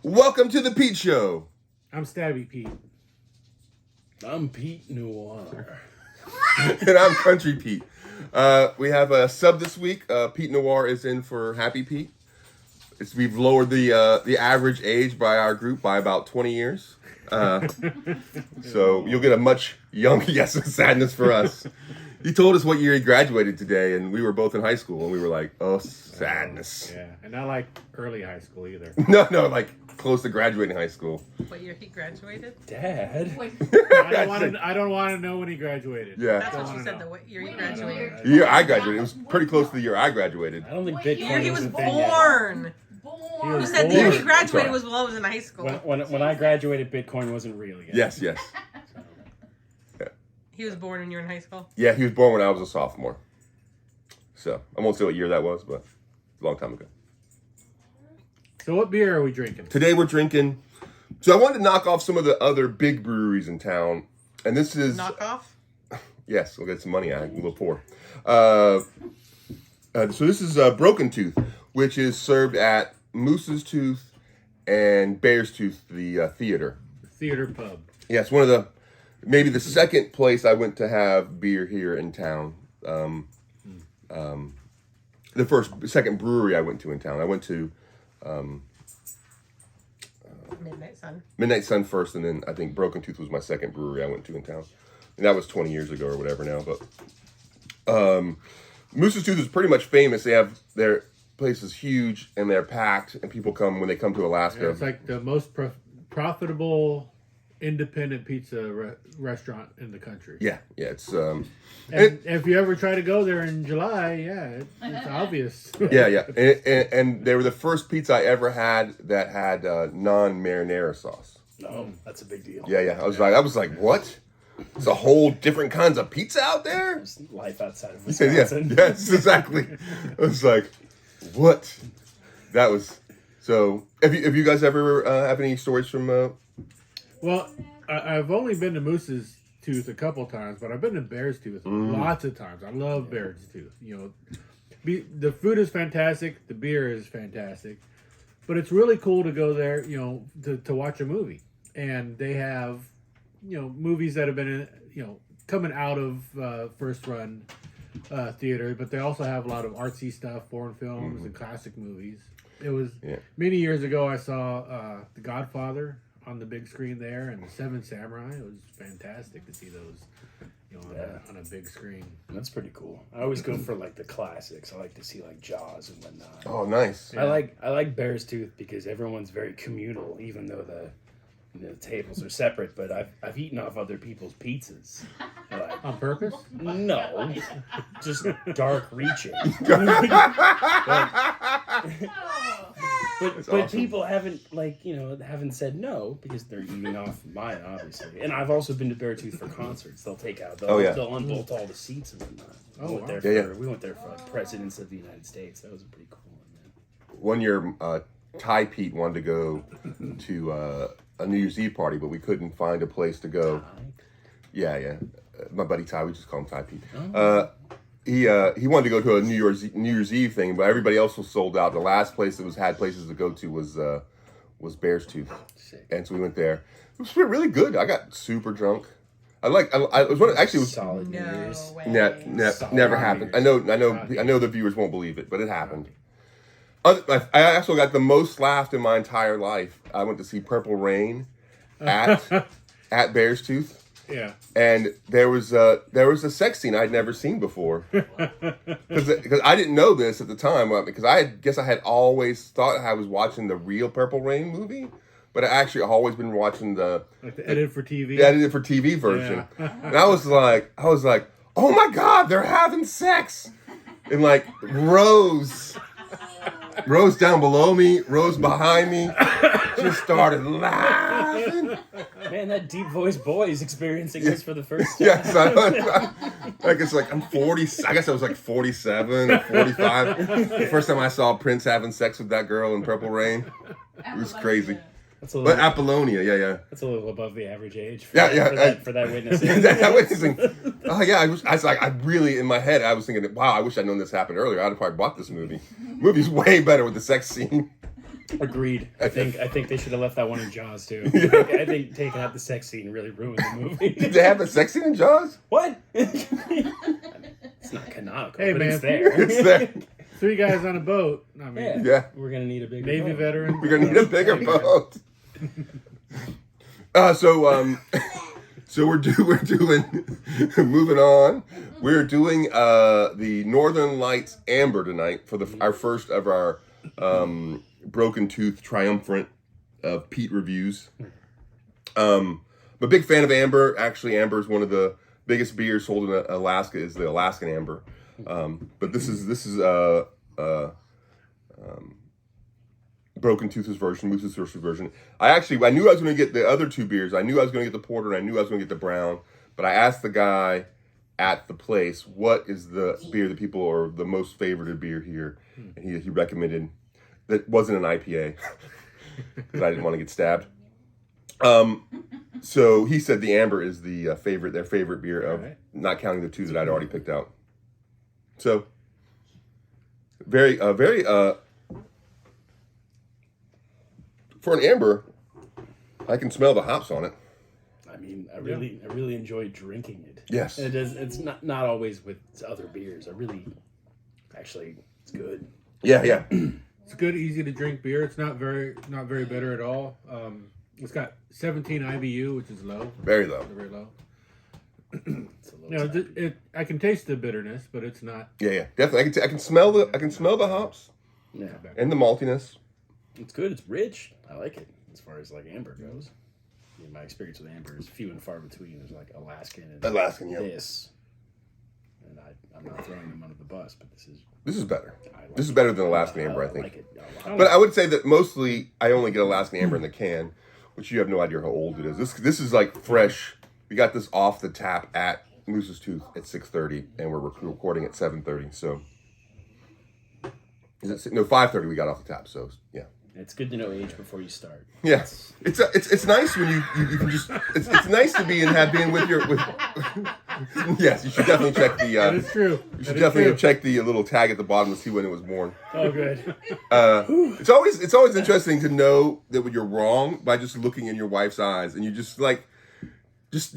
Welcome to the Pete Show. I'm Stabby Pete. I'm Pete Noir. And I'm Country Pete. We have a sub this week. Pete Noir is in for Happy Pete. We've lowered the average age by our group by about 20 years. So you'll get a much younger, yes, sadness for us. He told us what year he graduated today, and we were both in high school, and we were like, oh, sadness. Yeah, and not like early high school either. No, like close to graduating high school. What year he graduated? Dad? I don't want to know when he graduated. Yeah. That's what you said, the year he graduated. The year I graduated. It was pretty close to the year I graduated. I don't think What Bitcoin year he was a thing yet. born? You said the year he graduated Sorry. was while I was in high school. When I graduated, Bitcoin wasn't real yet. Yes. He was born when you were in high school? Yeah, he was born when I was a sophomore. So, I won't say what year that was, but it's a long time ago. So what beer are we drinking? Today we're drinking... So I wanted to knock off some of the other big breweries in town. And this is... Knock off? Yes, we'll get some money out. I'm a little poor. So this is Broken Tooth, which is served at Moose's Tooth and Bear's Tooth, the theater. The theater pub. Yeah, it's one of the... Maybe the second place I went to have beer here in town. The second brewery I went to in town. I went to Midnight Sun. Midnight Sun first, and then I think Broken Tooth was my second brewery I went to in town. And that was 20 years ago or whatever now. But Moose's Tooth is pretty much famous. They have their place is huge, and they're packed, and people come when they come to Alaska. Yeah, it's like the most profitable independent pizza restaurant in the country. Yeah, it's... and if you ever try to go there in July, it's obvious. Yeah. And they were the first pizza I ever had that had non-marinara sauce. Oh, that's a big deal. Yeah. I was like, what? There's a whole different kinds of pizza out there? There's life outside of Yeah, Wisconsin. yes, exactly. I was like, what? That was... So, have you guys ever have any stories from... Well, I've only been to Moose's Tooth a couple times, but I've been to Bear's Tooth lots of times. I love Bear's Tooth. The food is fantastic. The beer is fantastic. But it's really cool to go there, to watch a movie. And they have, movies that have been, coming out of first run theater. But they also have a lot of artsy stuff, foreign films, and classic movies. It was many years ago I saw The Godfather on the big screen there, and The Seven Samurai. It was fantastic to see those, on a big screen. That's pretty cool. I always go for like the classics. I like to see like Jaws and whatnot. Oh, nice. I like Bear's Tooth because everyone's very communal, even though the tables are separate. But I've eaten off other people's pizzas. Like, On purpose? no, just dark reaching. But awesome. people haven't haven't said no because they're eating off mine, obviously. And I've also been to Beartooth for concerts. They'll take out, they'll unbolt all the seats and whatnot. We went there for like presidents of the United States. That was a pretty cool one, man. One year, Ty Pete wanted to go to a New Year's Eve party, but we couldn't find a place to go. Yeah. My buddy Ty, we just call him Ty Pete. He wanted to go to a New Year's Eve thing, but everybody else was sold out. The last place that had places to go to was Bear's Tooth, and so we went there. It was really good. I got super drunk. I was one. Actually, it was solid New Year's. Never happened. I know. The viewers won't believe it, but it happened. I also got the most laughed in my entire life. I went to see Purple Rain at Bear's Tooth. Yeah. And there was a sex scene I'd never seen before. Because I didn't know this at the time. Because I guess I had always thought I was watching the real Purple Rain movie. But I actually always been watching the edited for TV. The edited for TV version. Yeah. And I was like, oh my God, they're having sex. And like Rose down below me, Rose behind me, just started laughing. Man, that deep voice boy is experiencing this for the first time. Yes, I guess I'm 40. I guess I was like 47 or 45. The first time I saw Prince having sex with that girl in Purple Rain, it was crazy. But Apollonia, yeah. That's a little above the average age. For that witnessing. that witnessing. Oh yeah, I was like, I really in my head, I was thinking, wow, I wish I'd known this happened earlier. I'd have probably bought this movie. Movie's way better with the sex scene. Agreed. I think they should have left that one in Jaws too. I think taking out the sex scene really ruined the movie. Did they have a sex scene in Jaws? What? It's not canonical, Hey, but man. it's there. It's there. 3 guys on a boat. I mean, Yeah. We're gonna need a bigger Navy boat. veteran. We're gonna need a bigger boat. So we're doing moving on. We're doing the Northern Lights Amber tonight for our first of our Broken Tooth Triumphant Pete reviews. I'm a big fan of Amber. Actually, Amber is one of the biggest beers sold in Alaska. Is the Alaskan Amber. But this is Broken Tooth's version, Moose's version. I knew I was going to get the other 2 beers. I knew I was going to get the porter, and I knew I was going to get the brown. But I asked the guy at the place, what is the beer that people are the most favorited beer here? And he recommended that wasn't an IPA because I didn't want to get stabbed. So he said the Amber is their favorite beer of, not counting the 2 that I'd already picked out. So very for an Amber, I can smell the hops on it. I mean, I really enjoy drinking it. Yes. And it's not always with other beers. It's good. Yeah. It's good, easy to drink beer. It's not very bitter at all. It's got 17 IBU, which is low. Very low. Very low. It's a little I can taste the bitterness, but it's not. Yeah, definitely. I can smell the hops. Yeah. And the maltiness. It's good. It's rich. I like it as far as like Amber goes. My experience with Amber is few and far between. There's like Alaskan and yeah. this. And I'm not throwing them under the bus, but this is better. Like this is better than Alaskan Amber, I think. like it a lot. But I would say that mostly I only get Alaskan Amber in the can, which you have no idea how old it is. This is like fresh. We got this off the tap at Moose's Tooth at 6:30, and we're recording at 7:30. So, 5:30 we got off the tap. So yeah. It's good to know age before you start. Yeah, it's nice when you can just it's nice to be with your. Yes, you should definitely check the. That is true. You should definitely check the little tag at the bottom to see when it was born. Oh, good. It's always interesting to know that when you're wrong by just looking in your wife's eyes, and you you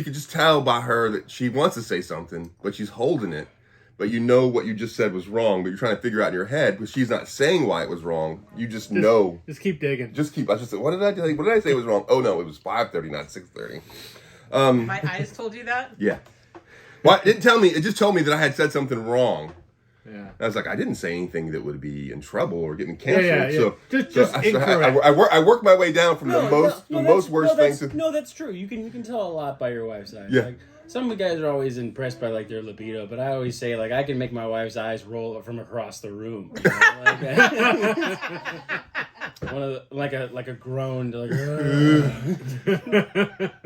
can just tell by her that she wants to say something, but she's holding it. But you know what you just said was wrong, but you're trying to figure out in your head, but she's not saying why it was wrong. You just know. Just keep digging. I just said, what did I say was wrong? Oh no, it was 5:30, not 6:30. My eyes told you that? Yeah. Well, it didn't tell me. It just told me that I had said something wrong. Yeah. I was like, I didn't say anything that would be in trouble or getting canceled. Yeah. So Just incorrect. I work my way down from the most worst things. No, that's true. You can tell a lot by your wife's eyes. Yeah. Like, some of the guys are always impressed by like their libido, but I always say like I can make my wife's eyes roll from across the room. You know? One of like a groan, like.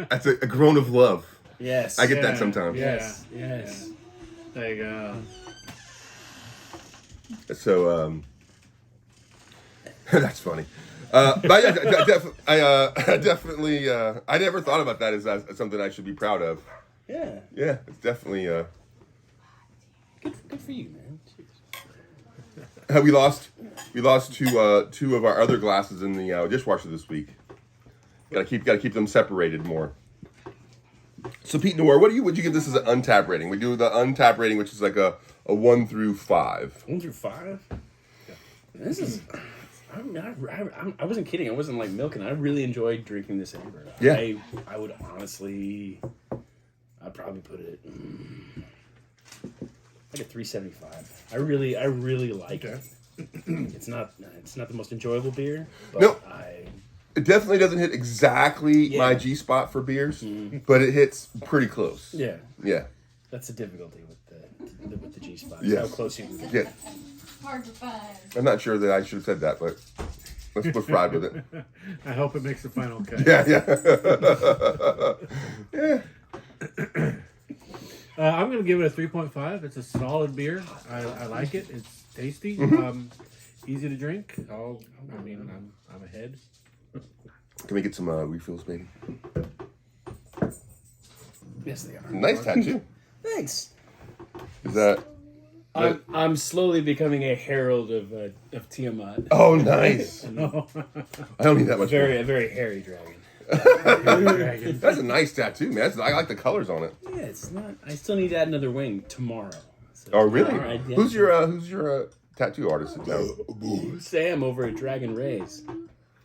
That's a groan of love. Yes. I get that sometimes. Yes. Yeah. Yes. There you go. So that's funny. But I definitely I never thought about that as something I should be proud of. Yeah. Yeah, it's definitely Good for you, man. Jeez. we lost two of our other glasses in the dishwasher this week. Gotta keep them separated more. So Pete Noir, would you give this as an untapped rating? We do the untapped rating, which is like a 1 through 5. 1 through 5. This is. I wasn't kidding. I wasn't like milking. I really enjoyed drinking this Amber. Yeah. I would honestly. I'd probably put it like a 375. I really like it. It's not the most enjoyable beer, but No. It definitely doesn't hit exactly my G spot for beers, but it hits pretty close. Yeah. Yeah. That's the difficulty with the G spot. Yes. How close you can get. Yeah. Hard to find. I'm not sure that I should have said that, but let's ride with it. I hope it makes the final cut. Yeah. I'm going to give it a 3.5. It's a solid beer. I like it. It's tasty. Easy to drink. I'm ahead. Can we get some refills, baby? Yes, they are. Nice tattoo. Thanks. Is that I'm slowly becoming a herald of Tiamat. Oh, nice. I don't need that much. A very hairy dragon. That's a nice tattoo, man. I like the colors on it. Yeah, it's not. I still need to add another wing tomorrow. So, Oh, really? right, yeah. Who's your tattoo artist in town? Sam over at Dragon Rays.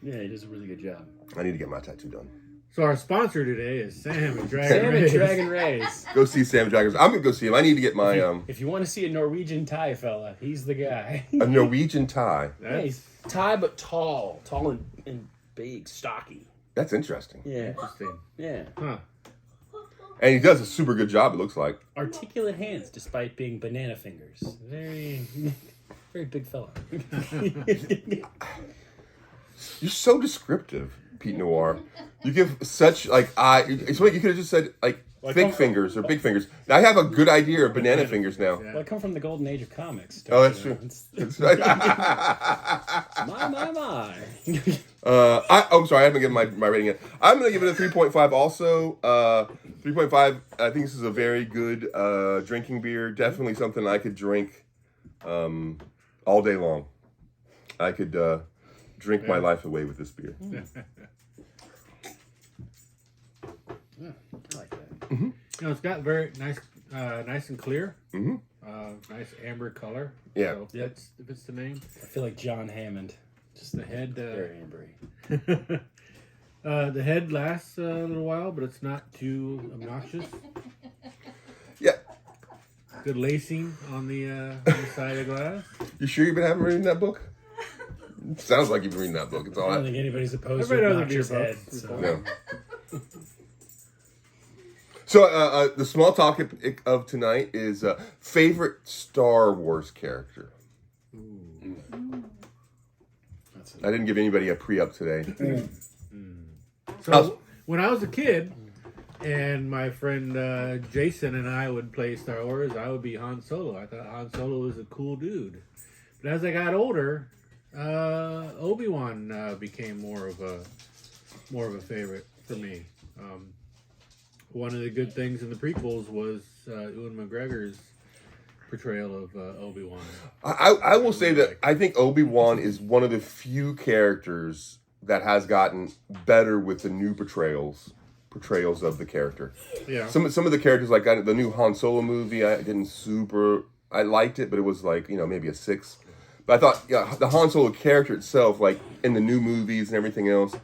Yeah, he does a really good job. I need to get my tattoo done. So our sponsor today is Sam and Dragon Sam Rays. and Dragon Rays. Go see Sam Dragons. I'm gonna go see him. I need to get my If you want to see a Norwegian Thai fella, he's the guy. a Norwegian tie. Yeah, he's Thai but tall and big, stocky. That's interesting. Yeah, Interesting. yeah. Huh. And he does a super good job. It looks like. Articulate hands, despite being banana fingers. Very, very big fella. You're so descriptive, Pete Noir. You give such it's what you could have just said thick fingers or big fingers. Now, I have a good idea of banana fingers now. Well, I come from the golden age of comics. Oh, that's true. My. I'm sorry, I haven't given my rating yet. I'm going to give it a 3.5 also. 3.5, I think this is a very good drinking beer. Definitely something I could drink all day long. I could drink my life away with this beer. Yeah, I like that. You know, it's got very nice, nice and clear. Mm-hmm. Nice amber color. Yeah. So if it's the name. I feel like John Hammond. Just the head. Very ambery. The head lasts a little while, but it's not too obnoxious. Yeah. Good lacing on the side of the glass. You sure you've been having reading that book? Sounds like you've been reading that book. It's all I don't right. think anybody's opposed I read to other obnoxious beer heads. books So. No. So the small topic of tonight is favorite Star Wars character. I didn't give anybody a pre-up today. So when I was a kid, and my friend Jason and I would play Star Wars, I would be Han Solo. I thought Han Solo was a cool dude. But as I got older, Obi-Wan became more of a favorite for me. One of the good things in the prequels was Ewan McGregor's portrayal of Obi-Wan. I will say that I think Obi-Wan is one of the few characters that has gotten better with the new portrayals of the character. Yeah. Some of the characters, like the new Han Solo movie, I liked it, but it was like, maybe a 6. But I thought, the Han Solo character itself, like in the new movies and everything else,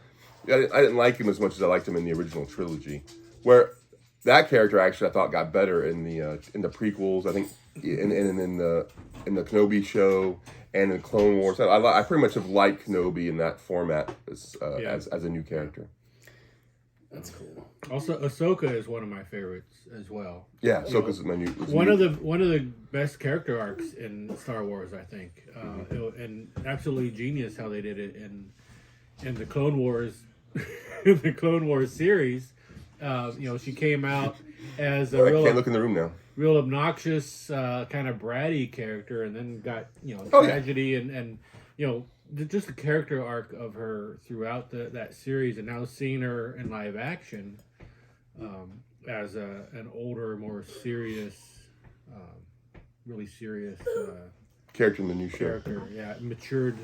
I didn't like him as much as I liked him in the original trilogy. Where that character actually I thought got better in the prequels. I think in the Kenobi show and in Clone Wars. I pretty much have liked Kenobi in that format as a new character. That's cool. Also, Ahsoka is one of my favorites as well. Yeah, Ahsoka's my new. One of the best character arcs in Star Wars, I think, and absolutely genius how they did it in the Clone Wars, the Clone Wars series. She came out as a I can't look in the room now. real obnoxious, kind of bratty character, and then got tragedy and just the character arc of her throughout that series, and now seeing her in live action as an older, more serious, really serious Character in the new show. character. Yeah, matured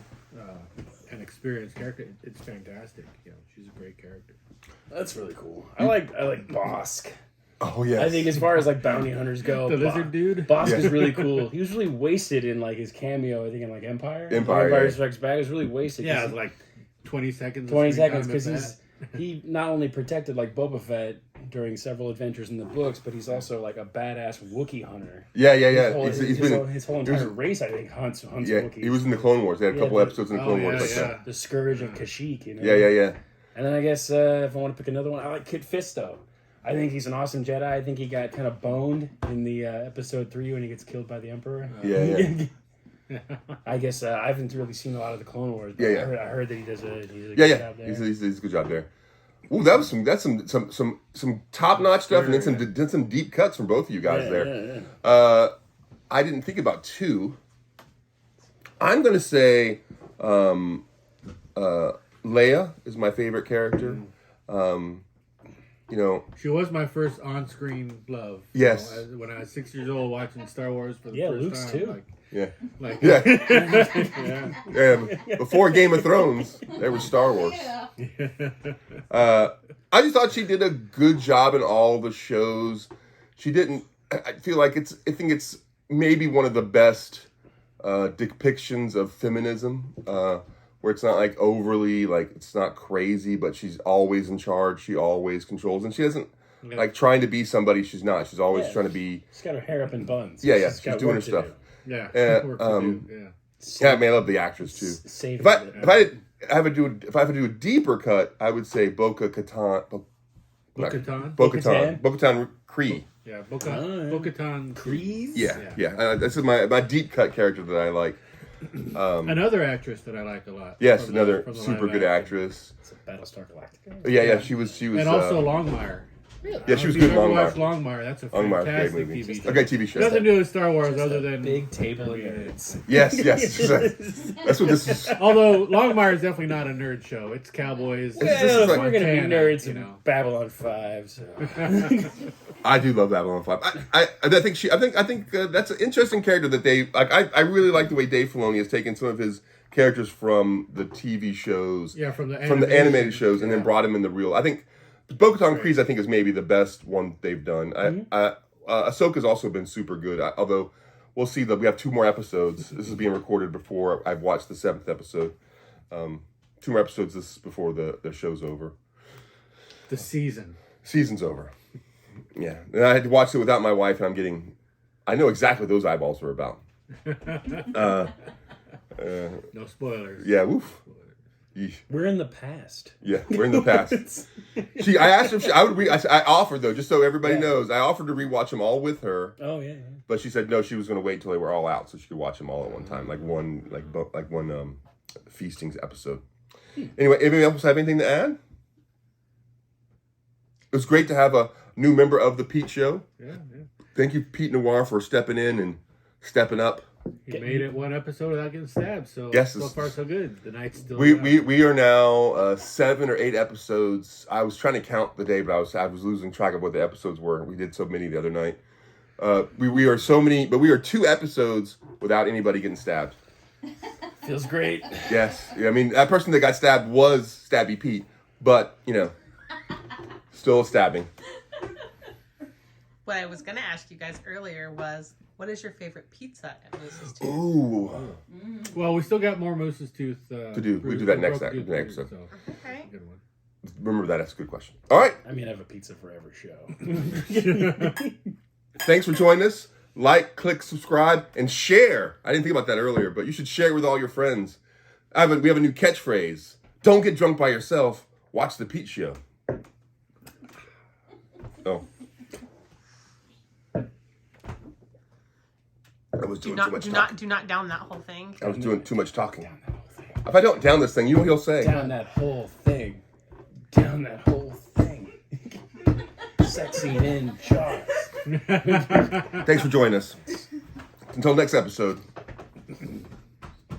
and experienced character. It's fantastic. She's a great character. That's really cool. I like Bosk. Oh yeah. I think as far as like bounty hunters go, The lizard dude. Bosk is really cool. He was really wasted in like his cameo. I think in like Empire. Empire Strikes Back. He was really wasted. Yeah, it's like 20 seconds. 20 seconds because he not only protected like Boba Fett during several adventures in the books, but he's also like a badass Wookiee hunter. Yeah. His whole entire race, I think, hunts Yeah, Wookiees. he was in the Clone Wars. They had a couple episodes in the Clone Wars like that. The Scourge of Kashyyyk, Yeah. And then I guess if I want to pick another one, I like Kit Fisto. I think he's an awesome Jedi. I think he got kind of boned in the episode 3 when he gets killed by the Emperor. Yeah. I guess I haven't really seen a lot of the Clone Wars, but Yeah. I heard that he does a good job there. He's a good job there. Ooh, that's some top notch stuff, and then some deep cuts from both of you guys there. Yeah. I didn't think about 2. I'm gonna say Leia is my favorite character. you know. She was my first on-screen love. Yes. You know, when I was 6 years old watching Star Wars for the first Luke's time. too. Yeah. Before Game of Thrones, there was Star Wars. I just thought she did a good job in all the shows. She didn't. I feel like I think it's maybe one of the best depictions of feminism, where it's not like overly like it's not crazy, but she's always in charge. She always controls, and she doesn't like trying to be somebody she's not. She's always trying to be. She's got her hair up in buns. Yeah, she's doing her stuff. Yeah, Yeah, I mean, I love the actress too. If I have to do a deeper cut, I would say Bo-Katan Kree. Yeah, Bo-Katan Kreese. Yeah. This is my deep cut character that I like. Another actress that I like a lot. Yes, another super good actress. It's a Battlestar Galactica. Yeah. She was. And also Longmire. Yeah, she was good in Longmire. Longmire. That's a Longmire's a great fantastic movie. TV show. Okay, TV show. Nothing to do with Star Wars other than Big table of nerds. Yes. That's what this is. Although Longmire is definitely not a nerd show. It's cowboys. Well, like we're gonna be Montana, nerds you in know. Babylon 5. So. I do love Babylon 5. I think that's an interesting character that they like. I really like the way Dave Filoni has taken some of his characters from the TV shows, from the animated shows, and then brought him in the real. I think Bo-Katan Kryze, I think, is maybe the best one they've done. Ahsoka's also been super good. Although we'll see that we have 2 more episodes. This is being recorded before I've watched the 7th episode. 2 more episodes. This is before the show's over. The Season's over. Yeah, and I had to watch it without my wife, and I know exactly what those eyeballs are about. No spoilers. Yeah, woof. Yeesh. We're in the past. Yeah, we're in the past. I asked if I would I offered though, just so everybody knows, I offered to rewatch them all with her. Oh yeah. But she said no, she was going to wait till they were all out so she could watch them all at one time, like one feastings episode. Anyway, anybody else have anything to add? It was great to have a new member of the Pete Show. Yeah. Thank you, Pete Noir, for stepping in and stepping up. He made it 1 episode without getting stabbed, so Yes, so far so good. The night's still We are now 7 or 8 episodes. I was trying to count the day, but I was losing track of what the episodes were. We did so many the other night. We are so many, but we are 2 episodes without anybody getting stabbed. Feels great. Yes, I mean that person that got stabbed was Stabby Pete, but still a stabbing. What I was going to ask you guys earlier was, what is your favorite pizza at Moose's Tooth? Ooh. Well, we still got more Moose's Tooth to do. We do that next episode. So. Okay. Good one. Remember that. That's a good question. All right. I mean, I have a pizza for every show. Thanks for joining us. Like, click, subscribe, and share. I didn't think about that earlier, but you should share with all your friends. We have a new catchphrase. Don't get drunk by yourself. Watch the Pete Show. Oh. I was doing too much talking. Do not down that whole thing. I was doing too much talking. Down that whole thing. If I don't down this thing, you know what he'll say? Down that whole thing. Down that whole thing. Sexy in jaws. Thanks for joining us. Until next episode.